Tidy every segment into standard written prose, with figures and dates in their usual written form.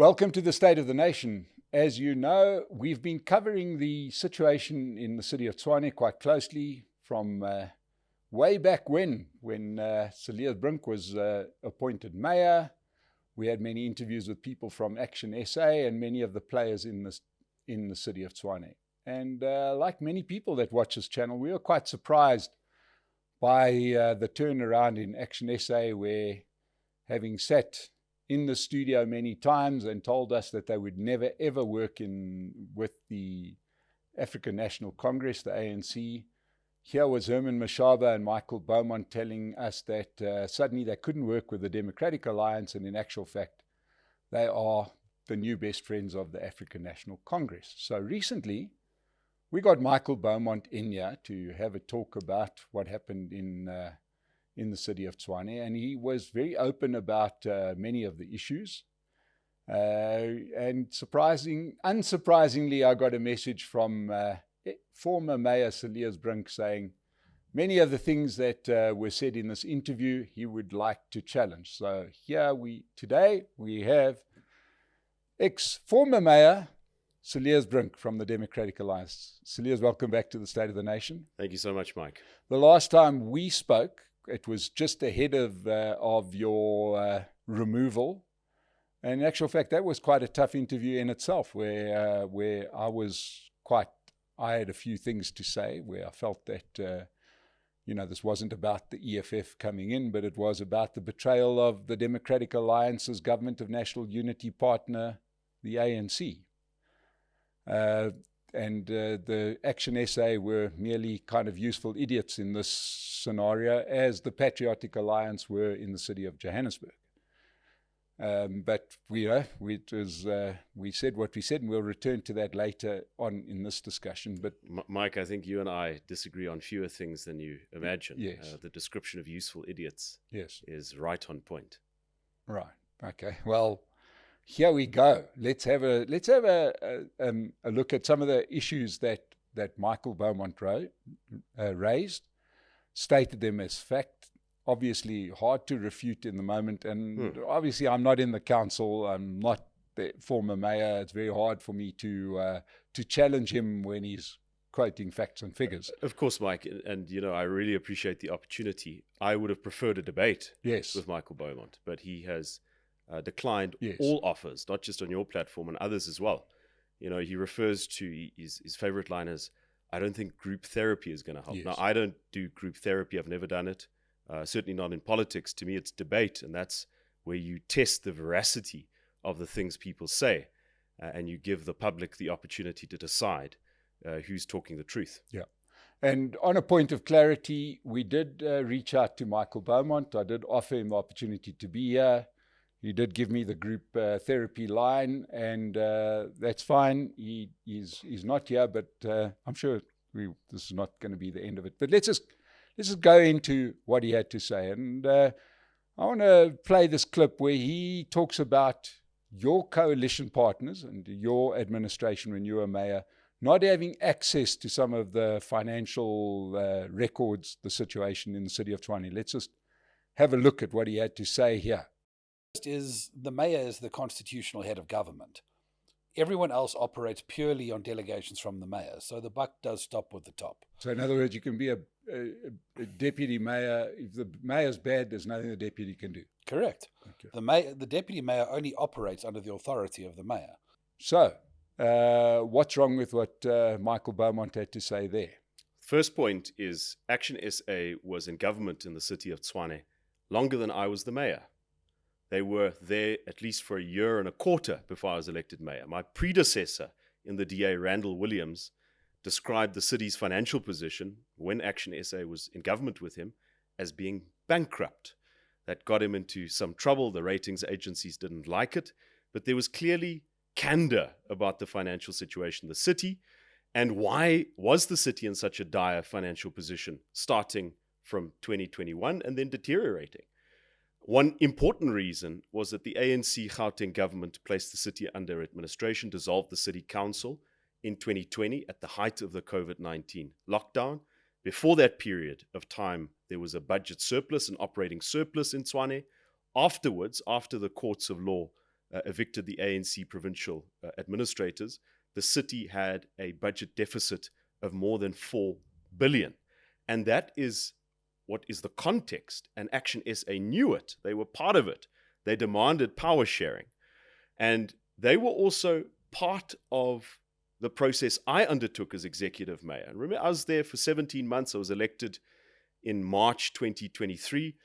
Welcome to the State of the Nation. As you know, we've been covering the situation in the city of Tshwane quite closely from way back when Cilliers Brink was appointed mayor. We had many interviews with people from Action SA and many of the players in the city of Tshwane. And like many people that watch this channel, we were quite surprised by the turnaround in Action SA, where, having sat in the studio many times and told us that they would never ever work with the African National Congress, the ANC, here was Herman Mashaba and Michael Beaumont telling us that suddenly they couldn't work with the Democratic Alliance, and in actual fact, they are the new best friends of the African National Congress. So recently, we got Michael Beaumont in here to have a talk about what happened in the city of Tshwane, and he was very open about many of the issues. And unsurprisingly, I got a message from former Mayor Cilliers Brink saying many of the things that were said in this interview he would like to challenge. So here today we have ex-former Mayor Cilliers Brink from the Democratic Alliance. Cilliers, welcome back to the State of the Nation. Thank you so much, Mike. The last time we spoke, it was just ahead of your removal. And in actual fact, that was quite a tough interview in itself, where I had a few things to say, where I felt that, this wasn't about the EFF coming in, but it was about the betrayal of the Democratic Alliance's Government of National Unity partner, the ANC. And the Action SA were merely kind of useful idiots in this scenario, as the Patriotic Alliance were in the city of Johannesburg. But we said what we said, and we'll return to that later on in this discussion. But Mike, I think you and I disagree on fewer things than you imagine. Yes. The description of useful idiots is right on point. Right. Okay. Well, here we go. Let's have a look at some of the issues that Michael Beaumont raised, stated them as fact. Obviously hard to refute in the moment, and obviously I'm not in the council. I'm not the former mayor. It's very hard for me to challenge him when he's quoting facts and figures. Of course, Mike, and I really appreciate the opportunity. I would have preferred a debate with Michael Beaumont, but he has declined all offers, not just on your platform and others as well. He refers to his favorite line as, "I don't think group therapy is going to help." Yes. Now, I don't do group therapy. I've never done it. Certainly not in politics. To me, it's debate, and that's where you test the veracity of the things people say, and you give the public the opportunity to decide who's talking the truth. Yeah. And on a point of clarity, we did reach out to Michael Beaumont. I did offer him the opportunity to be here. He did give me the group therapy line, and that's fine. He's not here, but I'm sure this is not going to be the end of it. But let's just go into what he had to say. And I want to play this clip where he talks about your coalition partners and your administration when you were mayor not having access to some of the financial records, the situation in the city of Tshwane. Let's just have a look at what he had to say here. The mayor is the constitutional head of government. Everyone else operates purely on delegations from the mayor, so the buck does stop with the top. So in other words, you can be a deputy mayor. If the mayor's bad, there's nothing the deputy can do. Correct. Okay. The deputy mayor only operates under the authority of the mayor. So what's wrong with what Michael Beaumont had to say there? First point is Action SA was in government in the city of Tshwane longer than I was the mayor. They were there at least for a year and a quarter before I was elected mayor. My predecessor in the DA, Randall Williams, described the city's financial position when Action SA was in government with him as being bankrupt. That got him into some trouble. The ratings agencies didn't like it, but there was clearly candor about the financial situation of the city, and why was the city in such a dire financial position starting from 2021 and then deteriorating. One important reason was that the ANC Gauteng government placed the city under administration, dissolved the city council in 2020 at the height of the COVID-19 lockdown. Before that period of time, there was a budget surplus, an operating surplus in Tshwane. Afterwards, after the courts of law evicted the ANC provincial administrators, the city had a budget deficit of more than 4 billion. And that is what is the context. And Action SA knew it. They were part of it. They demanded power sharing. And they were also part of the process I undertook as executive mayor. And remember, I was there for 17 months. I was elected in March 2023.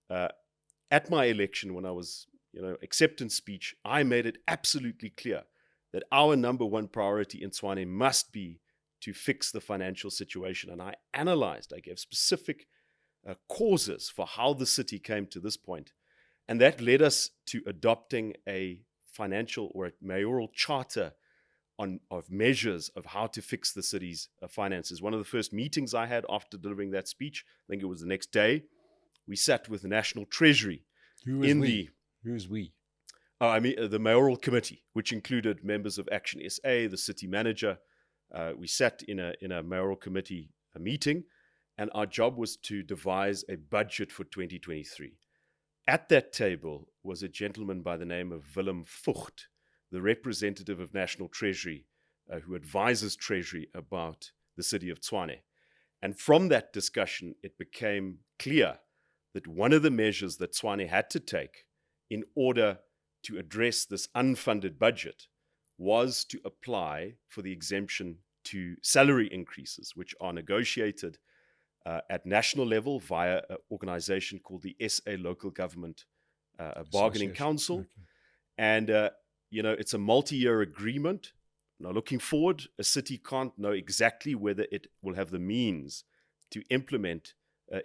At my election, when I was, acceptance speech, I made it absolutely clear that our number one priority in Tshwane must be to fix the financial situation. And I gave specific causes for how the city came to this point. And that led us to adopting a financial or a mayoral charter of measures of how to fix the city's finances. One of the first meetings I had after delivering that speech, I think it was the next day, we sat with the National Treasury. Who's we? The mayoral committee, which included members of Action SA, the city manager. We sat in a mayoral committee meeting, and our job was to devise a budget for 2023. At that table was a gentleman by the name of Willem Vogt, the representative of National Treasury, who advises Treasury about the city of Tshwane. And from that discussion, it became clear that one of the measures that Tshwane had to take in order to address this unfunded budget was to apply for the exemption to salary increases, which are negotiated at national level via an organization called the SA Local Government Bargaining Council. Okay. And, it's a multi-year agreement. Now, looking forward, a city can't know exactly whether it will have the means to implement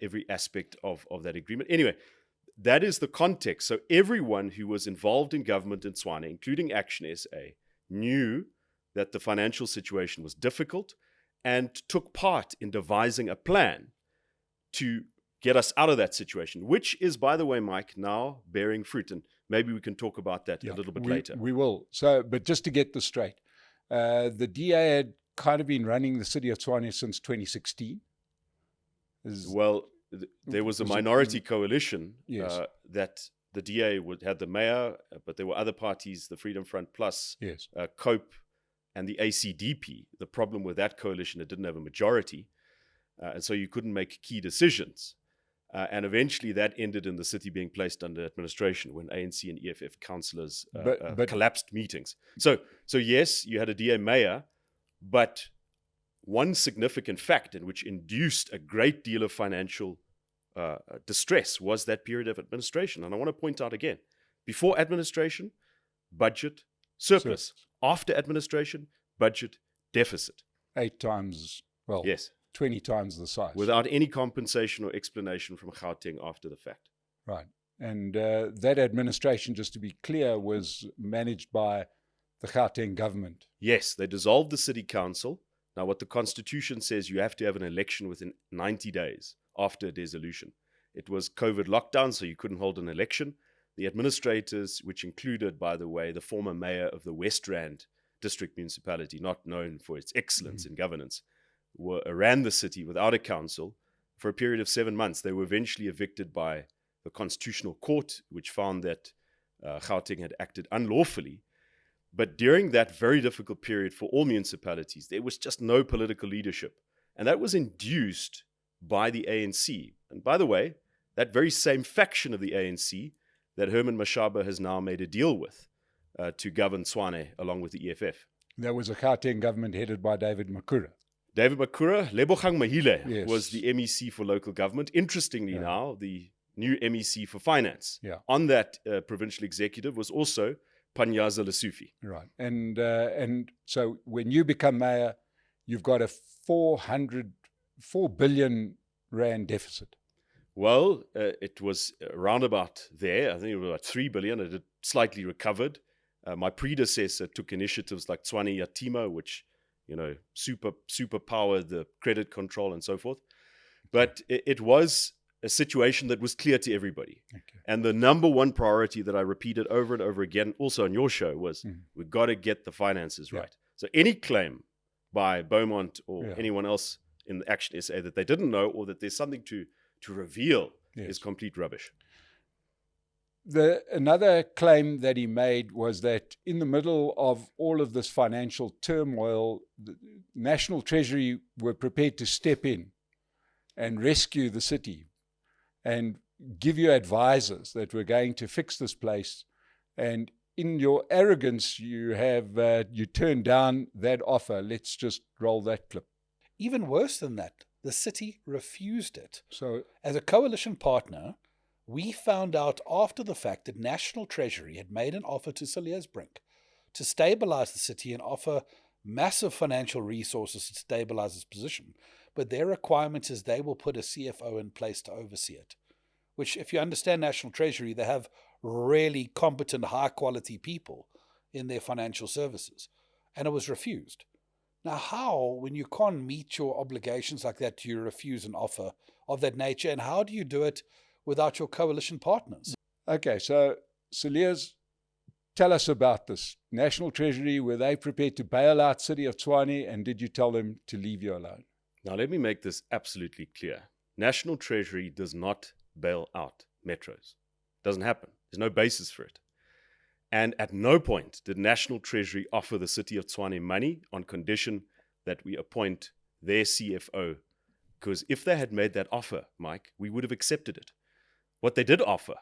every aspect of that agreement. Anyway, that is the context. So everyone who was involved in government in Tshwane, including Action SA, knew that the financial situation was difficult and took part in devising a plan to get us out of that situation, which is, by the way, Mike, now bearing fruit. And maybe we can talk about that a little bit later. We will. So, but just to get this straight, the DA had kind of been running the city of Tshwane since 2016. There was a minority coalition that the DA had the mayor, but there were other parties, the Freedom Front Plus, COPE, and the ACDP. The problem with that coalition, it didn't have a majority, and so you couldn't make key decisions. And eventually that ended in the city being placed under administration when ANC and EFF councillors collapsed meetings. So yes, you had a DA mayor, but one significant fact in which induced a great deal of financial distress was that period of administration. And I want to point out again, before administration, budget surplus. After administration, budget deficit. 8 times, yes, 20 times the size. Without any compensation or explanation from Gauteng after the fact. Right. And that administration, just to be clear, was managed by the Gauteng government. Yes, they dissolved the city council. Now, what the Constitution says, you have to have an election within 90 days after a dissolution. It was COVID lockdown, so you couldn't hold an election. The administrators, which included, by the way, the former mayor of the West Rand district municipality, not known for its excellence in governance, ran the city without a council for a period of 7 months. They were eventually evicted by the Constitutional Court, which found that Gauteng had acted unlawfully. But during that very difficult period for all municipalities, there was just no political leadership. And that was induced by the ANC. And by the way, that very same faction of the ANC that Herman Mashaba has now made a deal with to govern Tshwane along with the EFF. There was a Gauteng government headed by David Makura. David Makura, Lebogang Mahile was the MEC for local government. Interestingly now, the new MEC for finance. On that provincial executive was also Panyaza Lesufi. Right. And so when you become mayor, you've got a 4 billion rand deficit. Well, it was around about there. I think it was about 3 billion. It had slightly recovered. My predecessor took initiatives like Tshwane Yatima, which, superpowered the credit control and so forth. But it was a situation that was clear to everybody. Okay. And the number one priority that I repeated over and over again, also on your show, was we've got to get the finances right. So any claim by Beaumont or anyone else in the Action SA that they didn't know or that there's something to reveal is complete rubbish. Another claim that he made was that in the middle of all of this financial turmoil, the National Treasury were prepared to step in and rescue the city and give you advisors that were going to fix this place. And in your arrogance, you turned down that offer. Let's just roll that clip. Even worse than that, the city refused it. So, as a coalition partner, we found out after the fact that National Treasury had made an offer to Cilliers Brink to stabilize the city and offer massive financial resources to stabilize its position. But their requirement is they will put a CFO in place to oversee it, which, if you understand National Treasury, they have really competent, high-quality people in their financial services. And it was refused. Now, how, when you can't meet your obligations like that, do you refuse an offer of that nature? And how do you do it without your coalition partners? Okay, so Cilliers, tell us about this. National Treasury, were they prepared to bail out City of Tshwane, and did you tell them to leave you alone? Now, let me make this absolutely clear. National Treasury does not bail out metros. Doesn't happen. There's no basis for it. And at no point did National Treasury offer the City of Tshwane money on condition that we appoint their CFO. Because if they had made that offer, Mike, we would have accepted it. What they did offer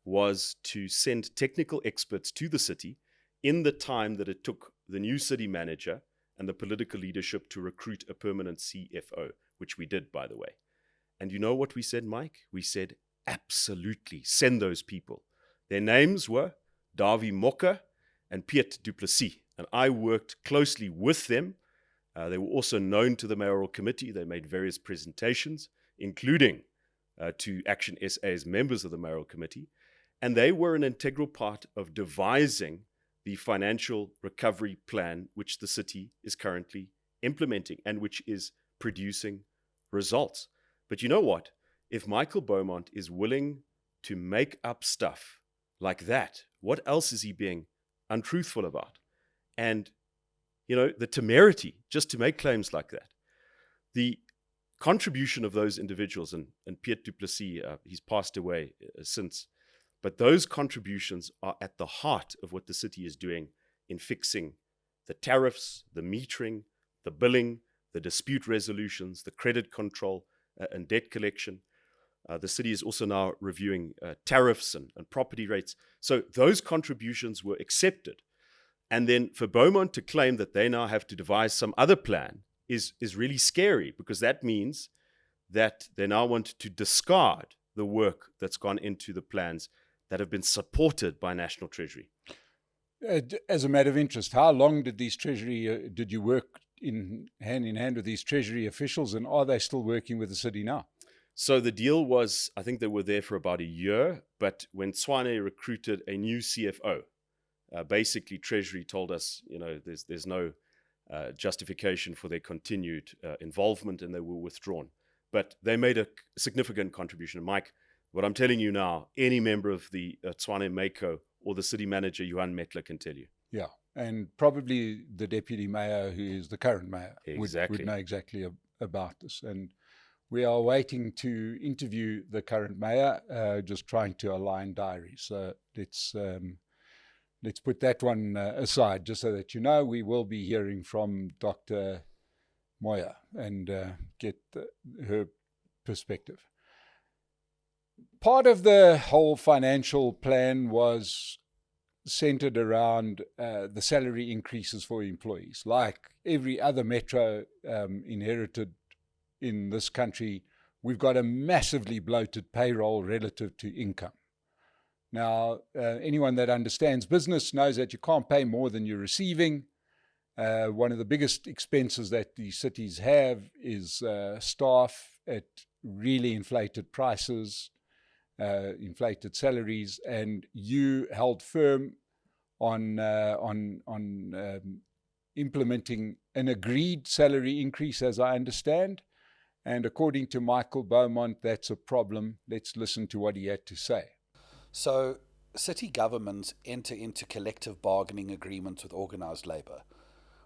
was to send technical experts to the city in the time that it took the new city manager and the political leadership to recruit a permanent CFO, which we did, by the way. And you know what we said, Mike? We said, absolutely, send those people. Their names were Davi Moka and Piet du Plessis, and I worked closely with them. They were also known to the mayoral committee. They made various presentations, including to Action SA's members of the mayoral committee, and they were an integral part of devising the financial recovery plan which the city is currently implementing and which is producing results. But you know what? If Michael Beaumont is willing to make up stuff like that, what else is he being untruthful about? And, you know, the temerity just to make claims like that. The contribution of those individuals, and Piet du Plessis, he's passed away since, but those contributions are at the heart of what the city is doing in fixing the tariffs, the metering, the billing, the dispute resolutions, the credit control and debt collection. The city is also now reviewing tariffs and property rates. So those contributions were accepted. And then for Beaumont to claim that they now have to devise some other plan is really scary, because that means that they now want to discard the work that's gone into the plans that have been supported by National Treasury. As a matter of interest, how long did did you work in hand with these Treasury officials, and are they still working with the city now? So the deal was, I think they were there for about a year, but when Tshwane recruited a new CFO, basically Treasury told us, you know, there's no justification for their continued involvement, and they were withdrawn. But they made a significant contribution. And Mike, what I'm telling you now, any member of the Tshwane Mako or the city manager, Johan Metler, can tell you. Yeah, and probably the deputy mayor, who is the current mayor, exactly. would know exactly about this. And we are waiting to interview the current mayor, just trying to align diaries. So let's put that one aside, just so that you know. We will be hearing from Dr. Moya and get her perspective. Part of the whole financial plan was centered around the salary increases for employees. Like every other metro inherited in this country, we've got a massively bloated payroll relative to income. Now, anyone that understands business knows that you can't pay more than you're receiving. One of the biggest expenses that the cities have is staff at really inflated prices, inflated salaries, and you held firm on implementing an agreed salary increase, as I understand. And according to Michael Beaumont, that's a problem. Let's listen to what he had to say. So city governments enter into collective bargaining agreements with organised labour,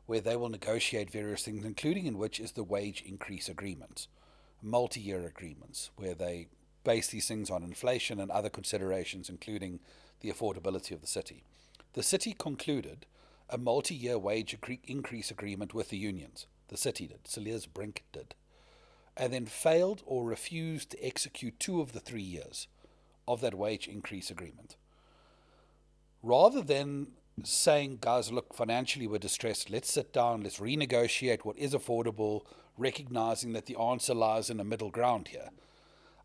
where they will negotiate various things, including in which is the wage increase agreement, multi-year agreements, where they base these things on inflation and other considerations, including the affordability of the city. The city concluded a multi-year wage increase agreement with the unions. The city did, Cilliers Brink did, and then failed or refused to execute 2 of the 3 years of that wage increase agreement. Rather than saying, guys, look, financially we're distressed, let's sit down, let's renegotiate what is affordable, recognizing that the answer lies in a middle ground here.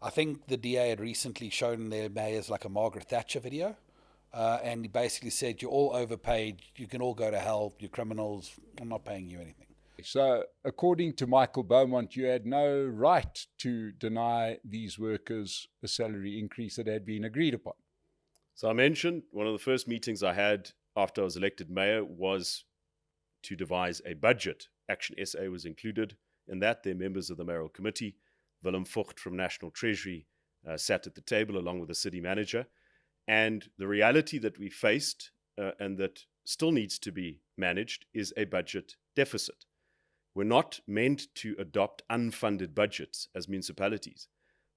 I think the DA had recently shown their mayors like a Margaret Thatcher video, and he basically said, you're all overpaid, you can all go to hell, you're criminals, I'm not paying you anything. So according to Michael Beaumont, you had no right to deny these workers a salary increase that had been agreed upon. So I mentioned one of the first meetings I had after I was elected mayor was to devise a budget. Action SA was included in that. They're members of the mayoral committee. Willem Vogt from National Treasury sat at the table along with the city manager. And the reality that we faced and that still needs to be managed is a budget deficit. We're not meant to adopt unfunded budgets as municipalities.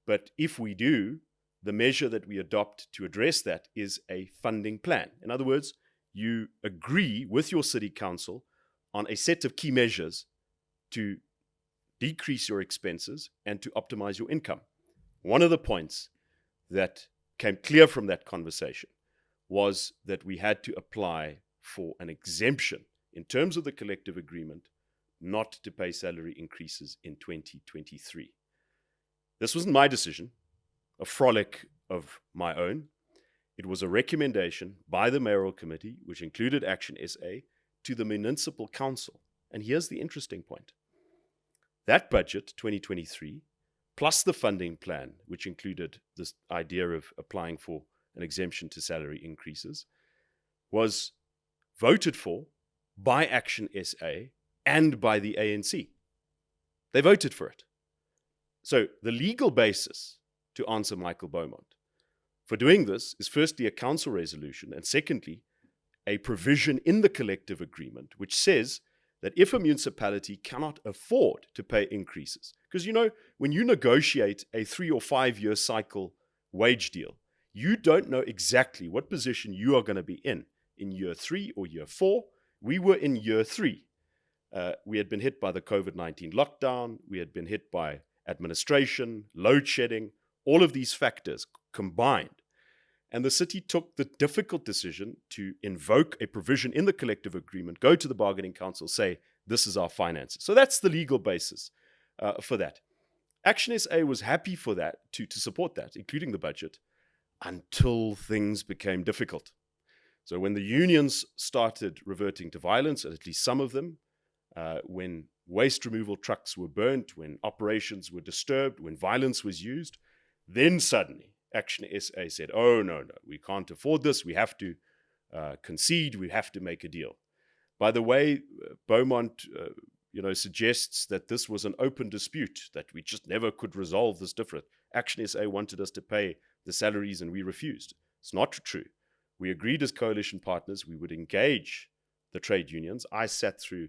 But if we do, the measure that we adopt to address that is a funding plan. In other words, you agree with your city council on a set of key measures to decrease your expenses and to optimize your income. One of the points that came clear from that conversation was that we had to apply for an exemption in terms of the collective agreement not to pay salary increases in 2023. This wasn't my decision, a frolic of my own. It was a recommendation by the mayoral committee, which included Action SA, to the municipal council. And here's the interesting point. That budget, 2023, plus the funding plan, which included this idea of applying for an exemption to salary increases, was voted for by Action SA and by the ANC. They voted for it. So the legal basis, to answer Michael Beaumont, for doing this is firstly a council resolution, and secondly, a provision in the collective agreement which says that if a municipality cannot afford to pay increases, because when you negotiate a 3 or 5 year cycle wage deal, you don't know exactly what position you are going to be in year 3 or year 4. We were in year 3. We had been hit by the COVID-19 lockdown. We had been hit by administration, load shedding, all of these factors combined. And the city took the difficult decision to invoke a provision in the collective agreement, go to the bargaining council, say, this is our finances. So that's the legal basis for that. Action SA was happy for that, to support that, including the budget, until things became difficult. So when the unions started reverting to violence, at least some of them, when waste removal trucks were burnt, when operations were disturbed, when violence was used, then suddenly Action SA said, oh, no, we can't afford this. We have to concede. We have to make a deal. By the way, Beaumont suggests that this was an open dispute, that we just never could resolve this difference. Action SA wanted us to pay the salaries and we refused. It's not true. We agreed as coalition partners we would engage the trade unions. I sat through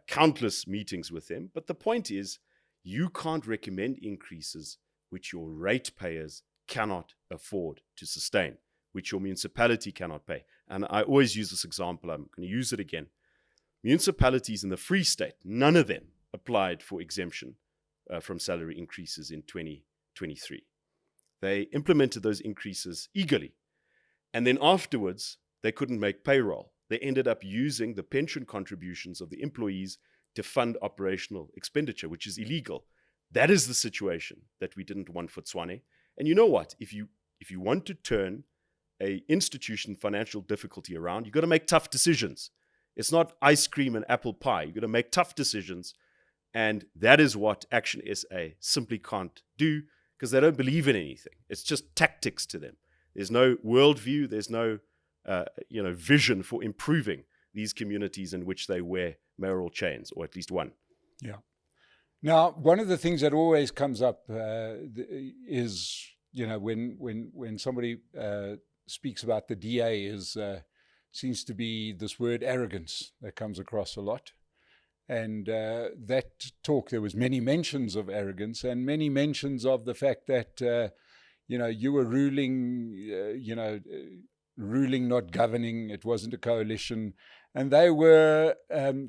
countless meetings with them. But the point is, you can't recommend increases which your ratepayers cannot afford to sustain, which your municipality cannot pay. And I always use this example. I'm going to use it again. Municipalities in the Free State, none of them applied for exemption from salary increases in 2023. They implemented those increases eagerly. And then afterwards, they couldn't make payroll. They ended up using the pension contributions of the employees to fund operational expenditure, which is illegal. That is the situation that we didn't want for Tshwane. And you know what? If you want to turn an institution financial difficulty around, you've got to make tough decisions. It's not ice cream and apple pie. You've got to make tough decisions. And that is what Action SA simply can't do, because they don't believe in anything. It's just tactics to them. There's no worldview. There's no vision for improving these communities in which they wear mayoral chains, or at least one. Yeah. Now, one of the things that always comes up is, when somebody speaks about the DA, seems to be this word arrogance that comes across a lot. And that talk, there was many mentions of arrogance and many mentions of the fact that you were ruling, ruling, not governing. It wasn't a coalition. And they were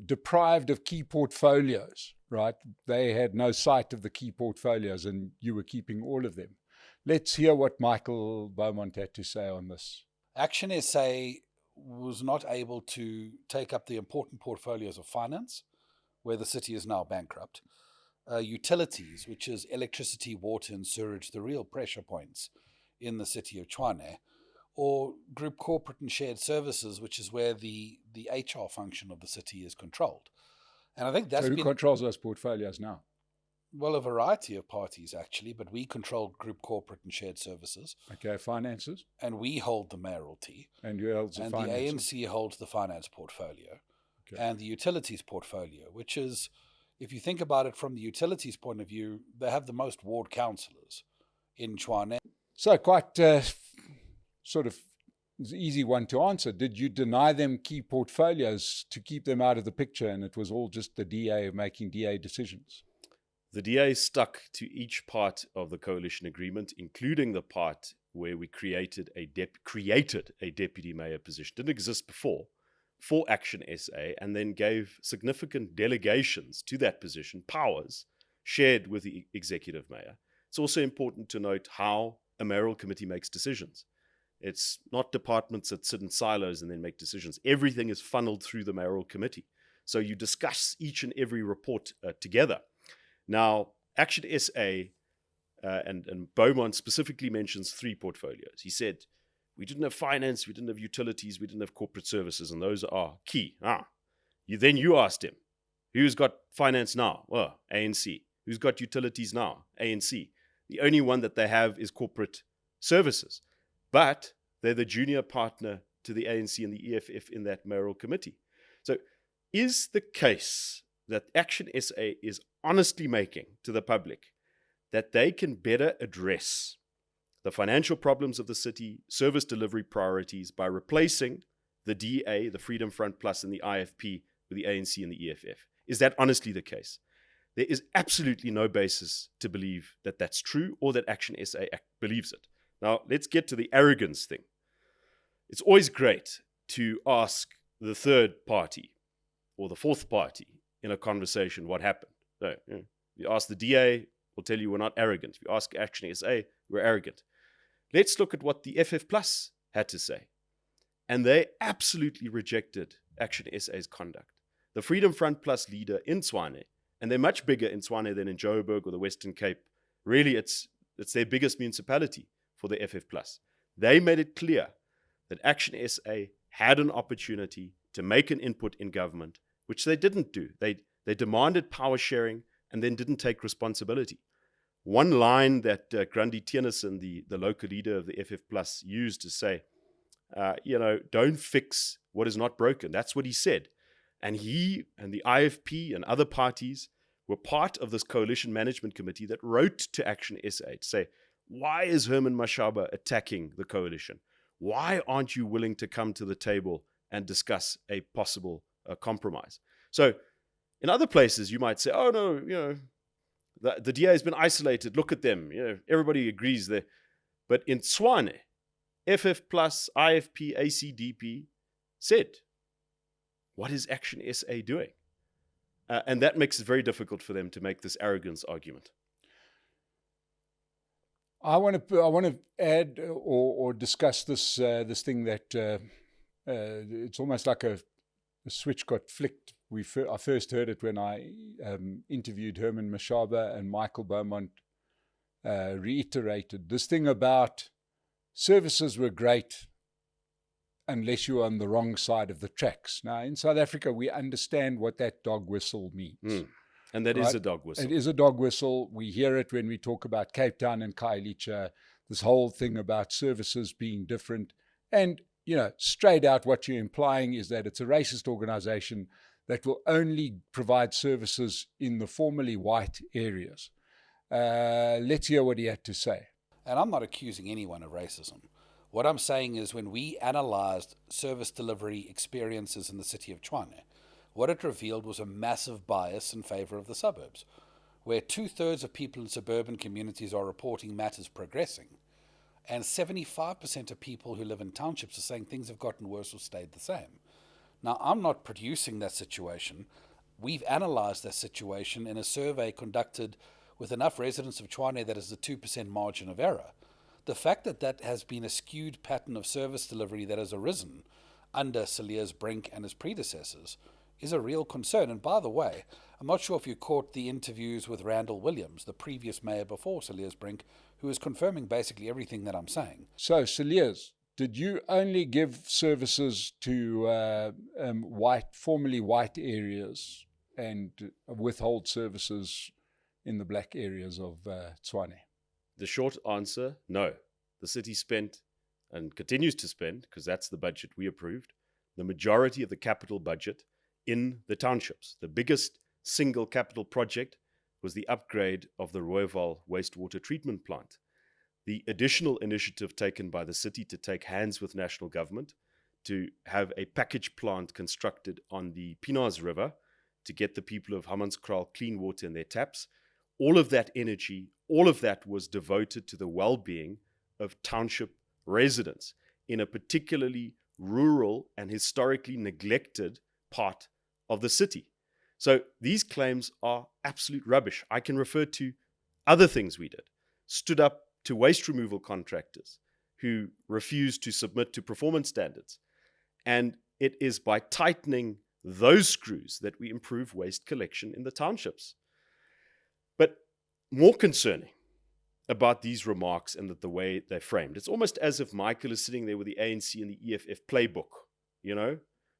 deprived of key portfolios, right? They had no sight of the key portfolios, and you were keeping all of them. Let's hear what Michael Beaumont had to say on this. Action SA was not able to take up the important portfolios of finance, where the city is now bankrupt, utilities, which is electricity, water and sewerage, the real pressure points in the city of Tshwane, or group corporate and shared services, which is where the HR function of the city is controlled. And I think that's so who controls those portfolios now? Well, a variety of parties, actually, but we control group corporate and shared services. Okay, finances. And we hold the mayoralty. And who holds the finances? The ANC holds the finance portfolio. Okay. And the utilities portfolio, which is, if you think about it from the utilities point of view, they have the most ward councillors in Tshwane. So quite sort of an easy one to answer. Did you deny them key portfolios to keep them out of the picture, and it was all just the DA making DA decisions? The DA stuck to each part of the coalition agreement, including the part where we created a deputy mayor position. Didn't exist before, for Action SA, and then gave significant delegations to that position, powers shared with the executive mayor. It's also important to note how a mayoral committee makes decisions. It's not departments that sit in silos and then make decisions. Everything is funneled through the mayoral committee. So you discuss each and every report together. Now, Action SA, and Beaumont specifically mentions 3 portfolios. He said, we didn't have finance, we didn't have utilities, we didn't have corporate services, and those are key. Then you asked him, who's got finance now? Well, ANC. Who's got utilities now? ANC. The only one that they have is corporate services. But they're the junior partner to the ANC and the EFF in that mayoral committee. So is the case that Action SA is honestly making to the public that they can better address the financial problems of the city, service delivery priorities, by replacing the DA, the Freedom Front Plus, and the IFP with the ANC and the EFF? Is that honestly the case? There is absolutely no basis to believe that that's true, or that Action SA believes it. Now, let's get to the arrogance thing. It's always great to ask the third party or the fourth party in a conversation what happened. So, you ask the DA, we'll tell you we're not arrogant. If you ask Action SA, we're arrogant. Let's look at what the FF Plus had to say. And they absolutely rejected Action SA's conduct. The Freedom Front Plus leader in Tshwane, and they're much bigger in Tshwane than in Joburg or the Western Cape. Really, it's their biggest municipality for the FF Plus. They made it clear that Action SA had an opportunity to make an input in government, which they didn't do. They demanded power sharing and then didn't take responsibility. One line that Grundy Tennyson, the local leader of the FF Plus, used to say, don't fix what is not broken. That's what he said. And he and the IFP and other parties were part of this coalition management committee that wrote to Action SA to say, why is Herman Mashaba attacking the coalition? Why aren't you willing to come to the table and discuss a possible compromise? So in other places, you might say, oh, no, the DA has been isolated. Look at them. Everybody agrees there. But in Tshwane, FF Plus, IFP, ACDP said, what is Action SA doing? And that makes it very difficult for them to make this arrogance argument. I want to add or discuss this thing that it's almost like a switch got flicked. I first heard it when I interviewed Herman Mashaba, and Michael Beaumont reiterated this thing about services were great unless you were on the wrong side of the tracks. Now, in South Africa, we understand what that dog whistle means. And that is a dog whistle. It is a dog whistle. We hear it when we talk about Cape Town and Khayelitsha, this whole thing about services being different. And, straight out what you're implying is that it's a racist organization that will only provide services in the formerly white areas. Let's hear what he had to say. And I'm not accusing anyone of racism. What I'm saying is when we analysed service delivery experiences in the city of Tshwane, what it revealed was a massive bias in favour of the suburbs, where 2/3 of people in suburban communities are reporting matters progressing. And 75% of people who live in townships are saying things have gotten worse or stayed the same. Now, I'm not producing that situation. We've analysed that situation in a survey conducted with enough residents of Tshwane that is a 2% margin of error. The fact that that has been a skewed pattern of service delivery that has arisen under Cilliers, Brink and his predecessors is a real concern. And by the way, I'm not sure if you caught the interviews with Randall Williams, the previous mayor before Cilliers Brink, who is confirming basically everything that I'm saying. So, Cilliers, did you only give services to formerly white areas and withhold services in the black areas of Tshwane? The short answer, no. The city spent and continues to spend, because that's the budget we approved, the majority of the capital budget in the townships. The biggest single capital project was the upgrade of the Rooiwal wastewater treatment plant. The additional initiative taken by the city to take hands with national government to have a package plant constructed on the Pinaars River to get the people of Hammanskraal clean water in their taps. All of that energy, all of that was devoted to the well-being of township residents in a particularly rural and historically neglected part of the city. So these claims are absolute rubbish. I can refer to other things we did. Stood up to waste removal contractors who refused to submit to performance standards. And it is by tightening those screws that we improve waste collection in the townships. But more concerning about these remarks and the way they're framed, it's almost as if Michael is sitting there with the ANC and the EFF playbook,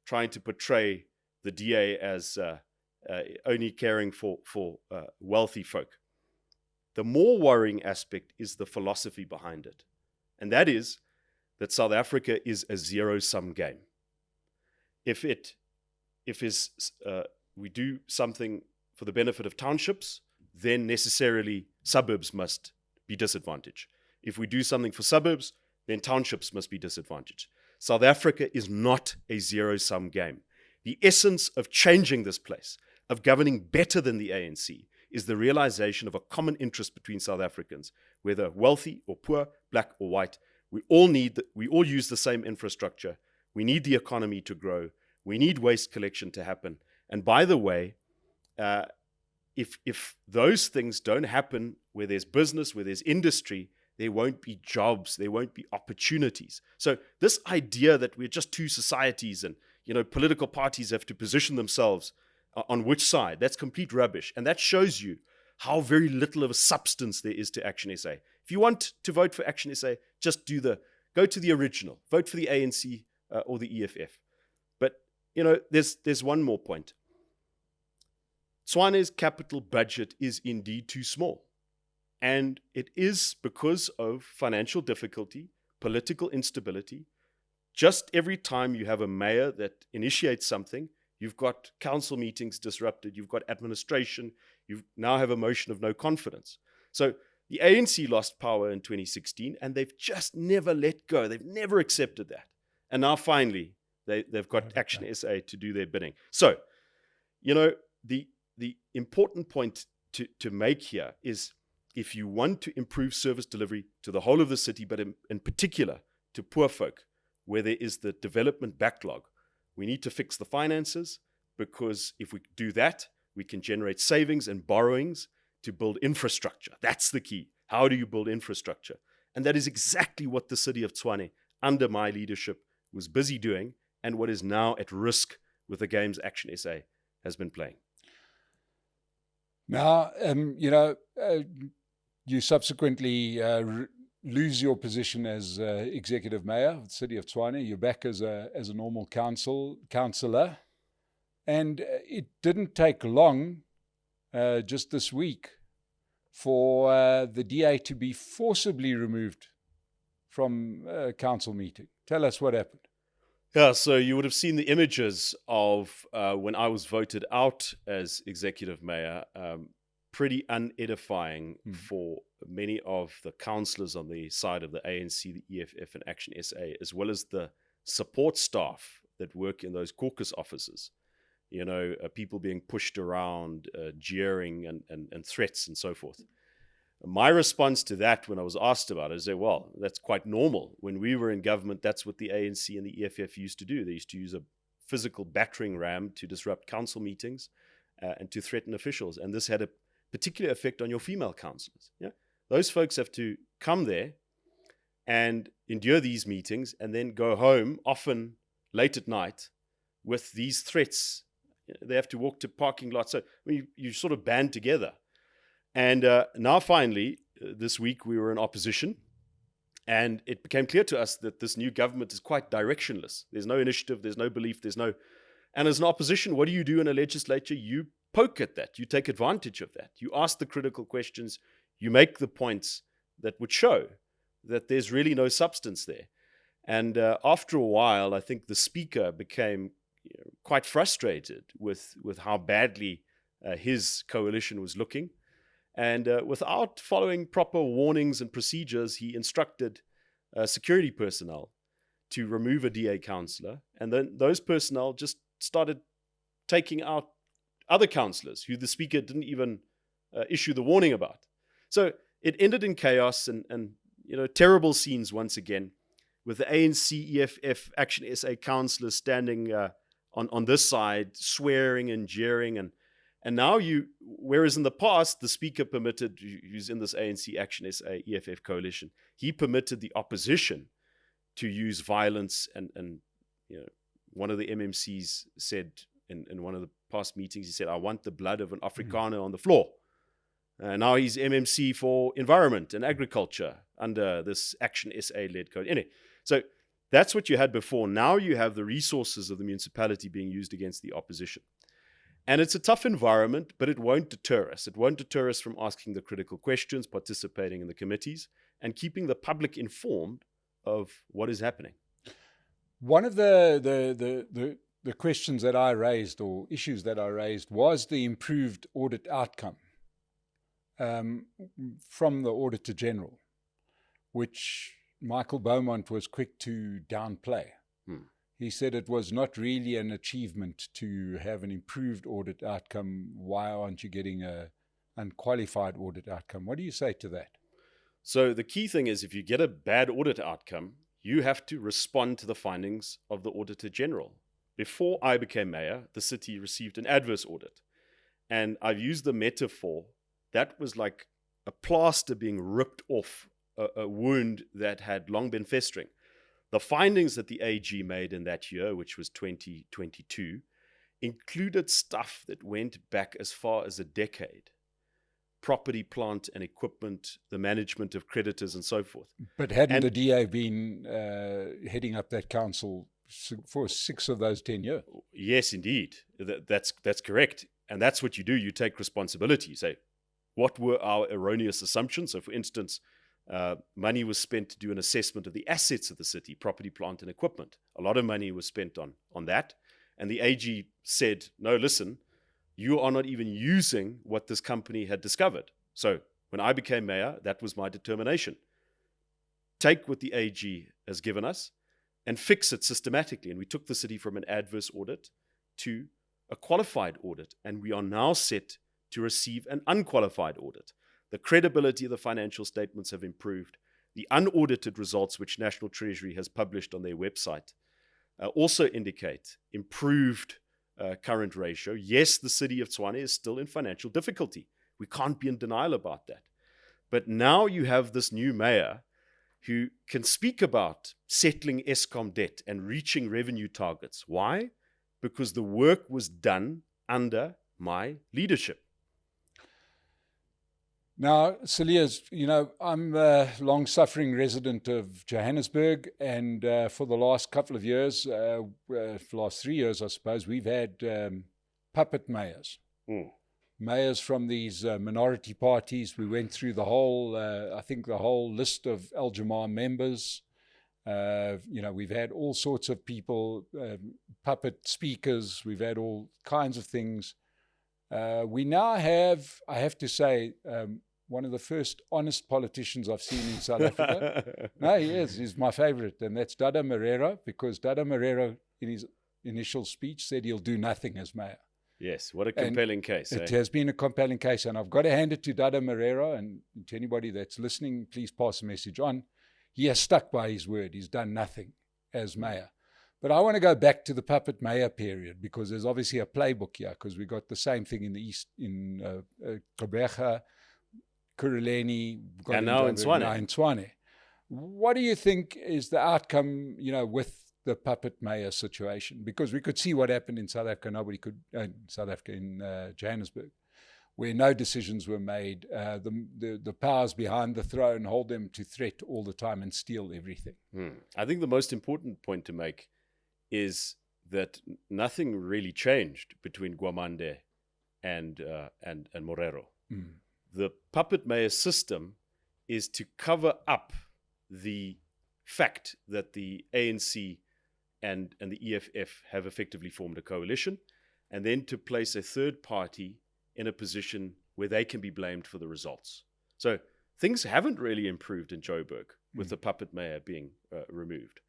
trying to portray the DA as only caring for wealthy folk. The more worrying aspect is the philosophy behind it. And that is that South Africa is a zero-sum game. If we do something for the benefit of townships, then necessarily suburbs must be disadvantaged. If we do something for suburbs, then townships must be disadvantaged. South Africa is not a zero-sum game. The essence of changing this place, of governing better than the ANC, is the realization of a common interest between South Africans, whether wealthy or poor, black or white. We all use the same infrastructure. We need the economy to grow. We need waste collection to happen. And by the way, if those things don't happen where there's business, where there's industry, there won't be jobs, there won't be opportunities. So this idea that we're just two societies and political parties have to position themselves on which side, that's complete rubbish. And that shows you how very little of a substance there is to Action SA. If you want to vote for Action SA, just go to the original, vote for the ANC or the EFF. But, there's one more point. Tshwane's capital budget is indeed too small. And it is because of financial difficulty, political instability. Just every time you have a mayor that initiates something, you've got council meetings disrupted, you've got administration, you now have a motion of no confidence. So the ANC lost power in 2016, and they've just never let go. They've never accepted that. And now finally, they've got Action SA to do their bidding. So, the important point to make here is if you want to improve service delivery to the whole of the city, but in particular to poor folk, where there is the development backlog, we need to fix the finances, because if we do that, we can generate savings and borrowings to build infrastructure. That's the key. How do you build infrastructure? And that is exactly what the city of Tshwane, under my leadership, was busy doing, and what is now at risk with the games Action SA has been playing. Now, you subsequently lose your position as executive mayor of the city of Tshwane. You're back as a normal councillor. And it didn't take long, just this week, for the DA to be forcibly removed from a council meeting. Tell us what happened. Yeah, so you would have seen the images of when I was voted out as executive mayor, pretty unedifying for many of the councillors on the side of the ANC, the EFF and Action SA, as well as the support staff that work in those caucus offices. People being pushed around, jeering and threats and so forth. My response to that when I was asked about it is, well, that's quite normal. When we were in government, that's what the ANC and the EFF used to do. They used to use a physical battering ram to disrupt council meetings and to threaten officials. And this had a particular effect on your female councillors. Yeah? Those folks have to come there and endure these meetings and then go home, often late at night, with these threats. They have to walk to parking lots. So you sort of band together. And now finally, this week we were in opposition, and it became clear to us that this new government is quite directionless. There's no initiative, there's no belief, and as an opposition, what do you do in a legislature? You poke at that, you take advantage of that, you ask the critical questions, you make the points that would show that there's really no substance there. And after a while, I think the speaker became quite frustrated with how badly his coalition was looking. And without following proper warnings and procedures, he instructed security personnel to remove a DA councillor. And then those personnel just started taking out other councillors who the speaker didn't even issue the warning about. So it ended in chaos and terrible scenes once again, with the ANC, EFF, Action SA councillors standing on this side, swearing and jeering. And now whereas in the past, the speaker permitted, who's in this ANC, Action SA, EFF coalition, he permitted the opposition to use violence. And one of the MMCs said in one of the past meetings, he said, I want the blood of an Afrikaner on the floor. Now he's MMC for environment and agriculture under this Action SA-led code. Anyway, so that's what you had before. Now you have the resources of the municipality being used against the opposition. And it's a tough environment, but it won't deter us. It won't deter us from asking the critical questions, participating in the committees, and keeping the public informed of what is happening. One of the questions that I raised, or issues that I raised, was the improved audit outcome from the Auditor General, which Michael Beaumont was quick to downplay. He said it was not really an achievement to have an improved audit outcome. Why aren't you getting an unqualified audit outcome? What do you say to that? So the key thing is, if you get a bad audit outcome, you have to respond to the findings of the Auditor General. Before I became mayor, the city received an adverse audit. And I've used the metaphor, that was like a plaster being ripped off a wound that had long been festering. The findings that the AG made in that year, which was 2022, included stuff that went back as far as a decade. Property, plant and equipment, the management of creditors and so forth. But hadn't the DA been heading up that council for 6 of those 10 years? Yes, indeed. That's correct. And that's what you do. You take responsibility. You say, what were our erroneous assumptions? So for instance, money was spent to do an assessment of the assets of the city, property, plant, and equipment. A lot of money was spent on that. And the AG said, no, listen, you are not even using what this company had discovered. So when I became mayor, that was my determination. Take what the AG has given us and fix it systematically. And we took the city from an adverse audit to a qualified audit. And we are now set to receive an unqualified audit. The credibility of the financial statements have improved. The unaudited results, which National Treasury has published on their website, also indicate improved current ratio. Yes, the city of Tshwane is still in financial difficulty. We can't be in denial about that. But now you have this new mayor who can speak about settling Eskom debt and reaching revenue targets. Why? Because the work was done under my leadership. Now, Cilliers, I'm a long-suffering resident of Johannesburg, and for the last couple of years, last 3 years, I suppose, we've had puppet mayors. Mayors from these minority parties. We went through the whole list of Al Jamar members. We've had all sorts of people, puppet speakers. We've had all kinds of things. We now have, I have to say, one of the first honest politicians I've seen in South Africa. No, he is. He's my favorite, and that's Dada Moreira, because Dada Moreira, in his initial speech, said he'll do nothing as mayor. Yes, what a compelling case. It has been a compelling case, and I've got to hand it to Dada Moreira, and to anybody that's listening, please pass the message on. He has stuck by his word. He's done nothing as mayor. But I want to go back to the puppet mayor period, because there's obviously a playbook here, because we got the same thing in the east, in Gqeberha, Kuruleni, and now in Tshwane. What do you think is the outcome, with the puppet mayor situation? Because we could see what happened in South Africa. Nobody could, in Johannesburg, where no decisions were made. The powers behind the throne hold them to threat all the time and steal everything. I think the most important point to make is that nothing really changed between Gwamande and Morero. The puppet mayor system is to cover up the fact that the ANC and the EFF have effectively formed a coalition, and then to place a third party in a position where they can be blamed for the results. So things haven't really improved in Joburg with the puppet mayor being removed.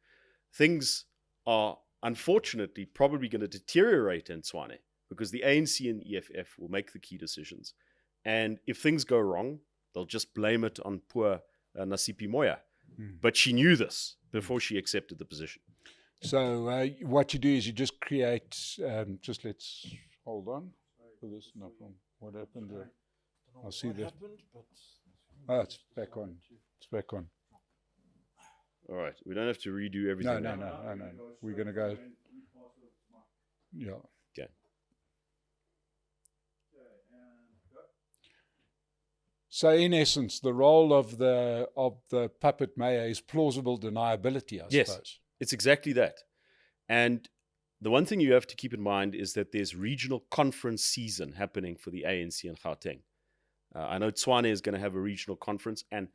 Things are unfortunately probably going to deteriorate in Tshwane, because the ANC and EFF will make the key decisions. And if things go wrong, they'll just blame it on poor Nasipi Moya. But she knew this before she accepted the position. So what you do is you just create, let's hold on for this. No problem. What happened there? I'll see that. Oh, it's back on. It's back on. All right. We don't have to redo everything. No. We're going to go. Yeah. Okay. So in essence, the role of the puppet mayor is plausible deniability, I suppose. It's exactly that. And the one thing you have to keep in mind is that there's regional conference season happening for the ANC in Gauteng. I know Tshwane is going to have a regional conference, and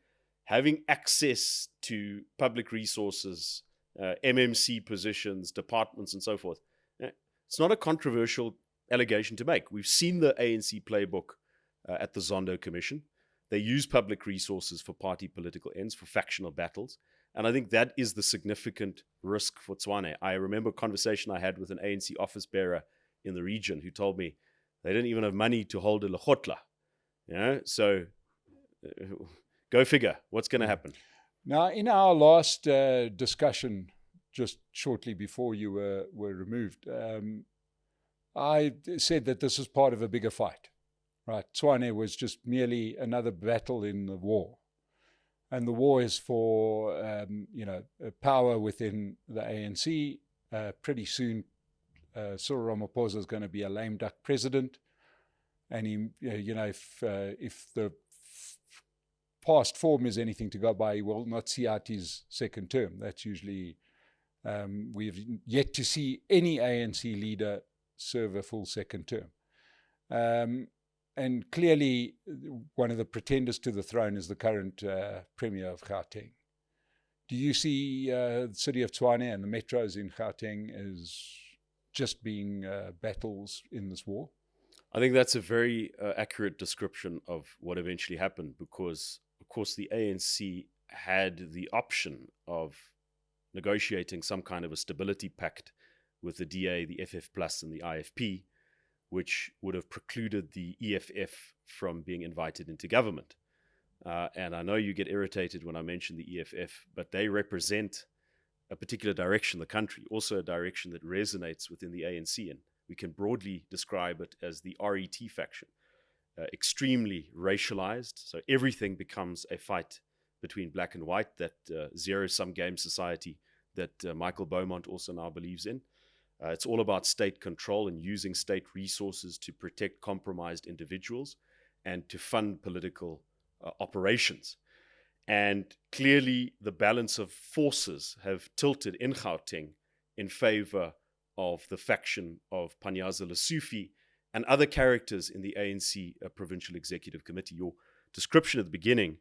having access to public resources, MMC positions, departments, and so forth, it's not a controversial allegation to make. We've seen the ANC playbook at the Zondo Commission. They use public resources for party political ends, for factional battles. And I think that is the significant risk for Tshwane. I remember a conversation I had with an ANC office bearer in the region who told me they didn't even have money to hold a Lekgotla. So go figure. What's going to happen? Now, in our last discussion, just shortly before you were removed, I said that this is part of a bigger fight. Right, Tshwane was just merely another battle in the war, and the war is for power within the ANC. Pretty soon, Cyril Ramaphosa is going to be a lame duck president, and he, if the past form is anything to go by, he will not see out his second term. That's usually we've yet to see any ANC leader serve a full second term. And clearly, one of the pretenders to the throne is the current Premier of Gauteng. Do you see the city of Tshwane and the metros in Gauteng as just being battles in this war? I think that's a very accurate description of what eventually happened, because, of course, the ANC had the option of negotiating some kind of a stability pact with the DA, the FF Plus, and the IFP, which would have precluded the EFF from being invited into government. And I know you get irritated when I mention the EFF, but they represent a particular direction in the country, also a direction that resonates within the ANC. And we can broadly describe it as the RET faction, extremely racialized. So everything becomes a fight between black and white, that zero-sum game society that Michael Beaumont also now believes in. It's all about state control and using state resources to protect compromised individuals and to fund political operations. And clearly, the balance of forces have tilted in Gauteng in favor of the faction of Panyaza Lesufi and other characters in the ANC Provincial Executive Committee. Your description at the beginning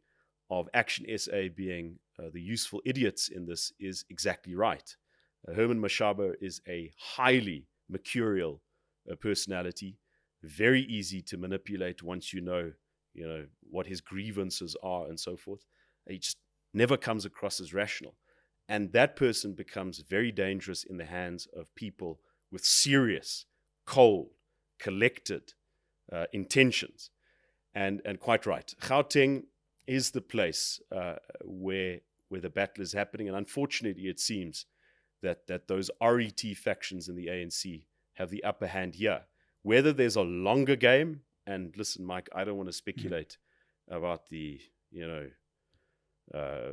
of Action SA being the useful idiots in this is exactly right. Herman Mashaba is a highly mercurial personality, very easy to manipulate once you know what his grievances are and so forth. He just never comes across as rational. And that person becomes very dangerous in the hands of people with serious, cold, collected intentions. And quite right. Gauteng is the place where the battle is happening. And unfortunately, it seems that those RET factions in the ANC have the upper hand here. Whether there's a longer game, and listen, Mike, I don't want to speculate about the,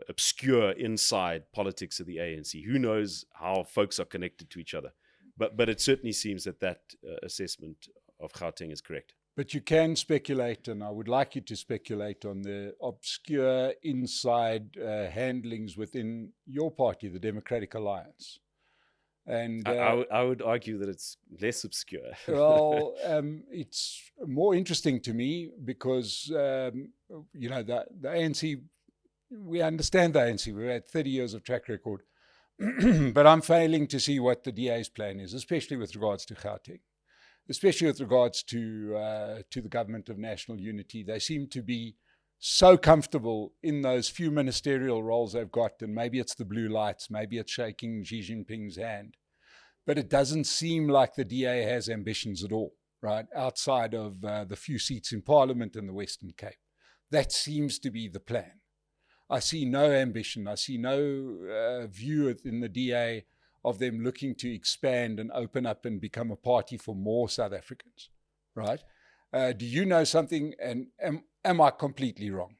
obscure inside politics of the ANC. Who knows how folks are connected to each other? But it certainly seems that assessment of Gauteng is correct. But you can speculate, and I would like you to speculate on the obscure inside handlings within your party, the Democratic Alliance. And I would argue that it's less obscure. Well, it's more interesting to me because, the ANC, we understand the ANC. We've had 30 years of track record. But I'm failing to see what the DA's plan is, especially with regards to Gauteng. Especially with regards to the government of national unity. They seem to be so comfortable in those few ministerial roles they've got, and maybe it's the blue lights, maybe it's shaking Xi Jinping's hand. But it doesn't seem like the DA has ambitions at all, right, outside of the few seats in Parliament in the Western Cape. That seems to be the plan. I see no ambition. I see no view in the DA of them looking to expand and open up and become a party for more South Africans, right? Do you know something, and am I completely wrong?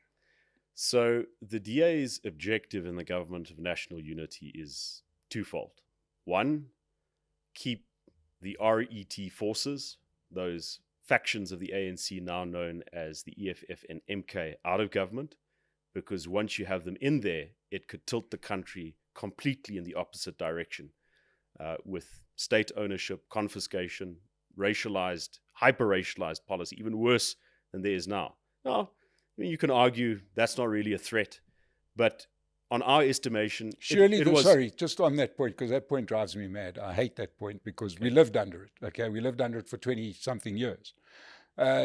So the DA's objective in the government of national unity is twofold. One, keep the RET forces, those factions of the ANC now known as the EFF and MK, out of government, because once you have them in there, it could tilt the country completely in the opposite direction, with state ownership, confiscation, racialized, hyper-racialized policy, even worse than there is now. Now, you can argue that's not really a threat, but on our estimation, surely, sorry, just on that point, because that point drives me mad. I hate that point because we lived under it. Okay, we lived under it for 20-something years.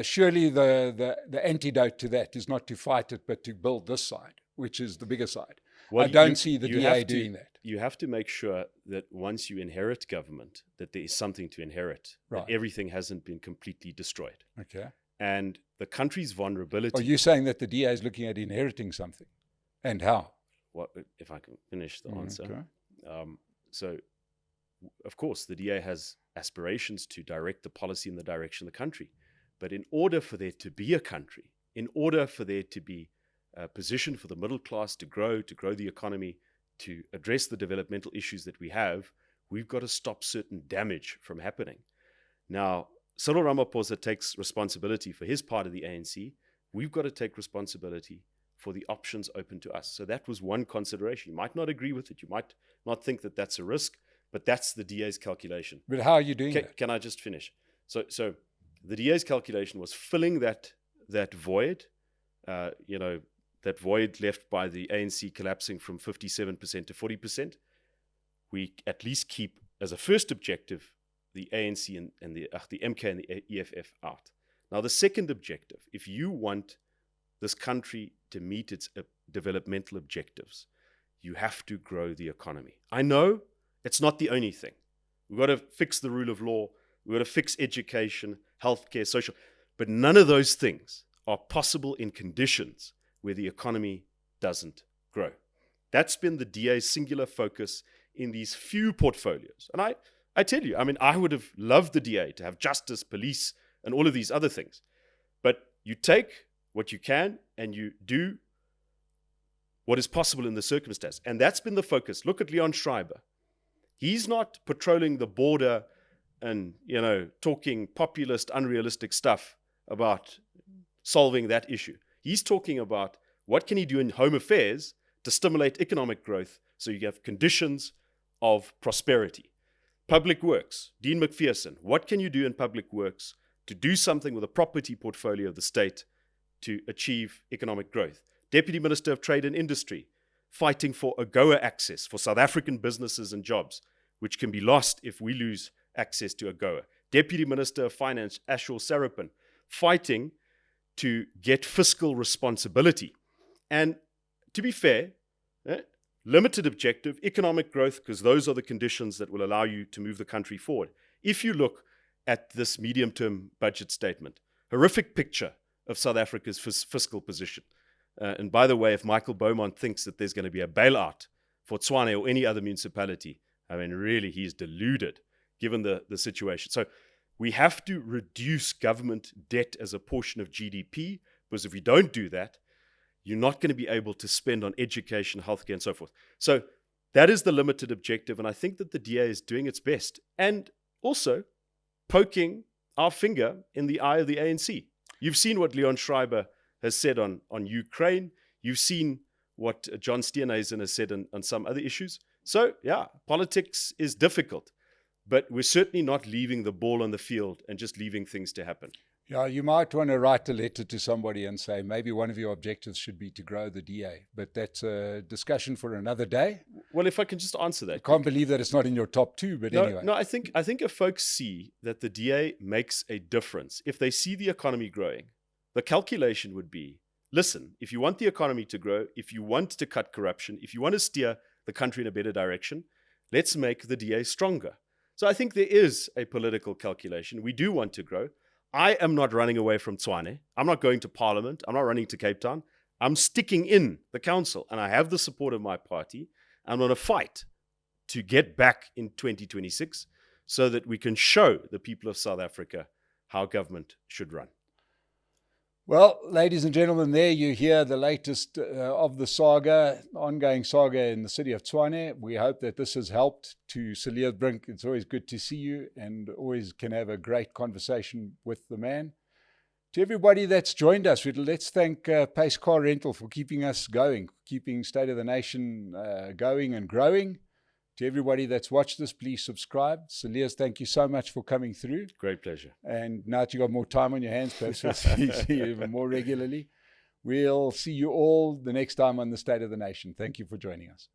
Surely the antidote to that is not to fight it, but to build this side, which is the bigger side. Well, I don't see the DA doing that. You have to make sure that once you inherit government, that there is something to inherit, right, that everything hasn't been completely destroyed. Okay. And the country's vulnerability... Are you saying that the DA is looking at inheriting something? And how? Well, if I can finish the answer. Okay. So, of course, the DA has aspirations to direct the policy in the direction of the country. But in order for there to be a country, in order for there to be a position for the middle class to grow the economy, to address the developmental issues that we have, we've got to stop certain damage from happening. Now, Cyril Ramaphosa takes responsibility for his part of the ANC. We've got to take responsibility for the options open to us. So that was one consideration. You might not agree with it. You might not think that that's a risk, but that's the DA's calculation. But how are you doing that? Can I just finish? So the DA's calculation was filling that void, that void left by the ANC collapsing from 57% to 40%. We at least keep, as a first objective, the ANC and the MK and the EFF out. Now, the second objective, if you want this country to meet its developmental objectives, you have to grow the economy. I know it's not the only thing. We've got to fix the rule of law. We've got to fix education, healthcare, social. But none of those things are possible in conditions where the economy doesn't grow. That's been the DA's singular focus in these few portfolios. And I tell you, I would have loved the DA to have justice, police, and all of these other things. But you take what you can and you do what is possible in the circumstance. And that's been the focus. Look at Leon Schreiber. He's not patrolling the border and, talking populist, unrealistic stuff about solving that issue. He's talking about what can he do in home affairs to stimulate economic growth so you have conditions of prosperity. Public Works, Dean McPherson, what can you do in public works to do something with a property portfolio of the state to achieve economic growth? Deputy Minister of Trade and Industry, fighting for AGOA access for South African businesses and jobs, which can be lost if we lose access to AGOA. Deputy Minister of Finance, Ashwell Sarapin, fighting to get fiscal responsibility. And to be fair, limited objective, economic growth, because those are the conditions that will allow you to move the country forward. If you look at this medium-term budget statement. Horrific picture of South Africa's fiscal position. And by the way, if Michael Beaumont thinks that there's going to be a bailout for Tshwane or any other municipality, I mean, really, he's deluded given the situation. So we have to reduce government debt as a portion of GDP, because if we don't do that, you're not going to be able to spend on education, healthcare, and so forth. So that is the limited objective, and I think that the DA is doing its best, and also poking our finger in the eye of the ANC. You've seen what Leon Schreiber has said on Ukraine. You've seen what John Steenhuisen has said on some other issues. So, yeah, politics is difficult, but we're certainly not leaving the ball on the field and just leaving things to happen. Yeah, you might want to write a letter to somebody and say maybe one of your objectives should be to grow the DA, but that's a discussion for another day. Well, if I can just answer that. I can't believe that it's not in your top two, but anyway. No, I think if folks see that the DA makes a difference, if they see the economy growing, the calculation would be, listen, if you want the economy to grow, if you want to cut corruption, if you want to steer the country in a better direction, let's make the DA stronger. So I think there is a political calculation. We do want to grow. I am not running away from Tshwane. I'm not going to Parliament. I'm not running to Cape Town. I'm sticking in the council, and I have the support of my party. I'm going to fight to get back in 2026 so that we can show the people of South Africa how government should run. Well, ladies and gentlemen, there you hear the latest of the saga, ongoing saga in the city of Tshwane. We hope that this has helped to Cilliers Brink. It's always good to see you and always can have a great conversation with the man. To everybody that's joined us, let's thank Pace Car Rental for keeping us going, keeping State of the Nation going and growing. To everybody that's watched this, please subscribe. Cilliers, thank you so much for coming through. Great pleasure. And now that you've got more time on your hands, perhaps we'll see you even more regularly. We'll see you all the next time on the State of the Nation. Thank you for joining us.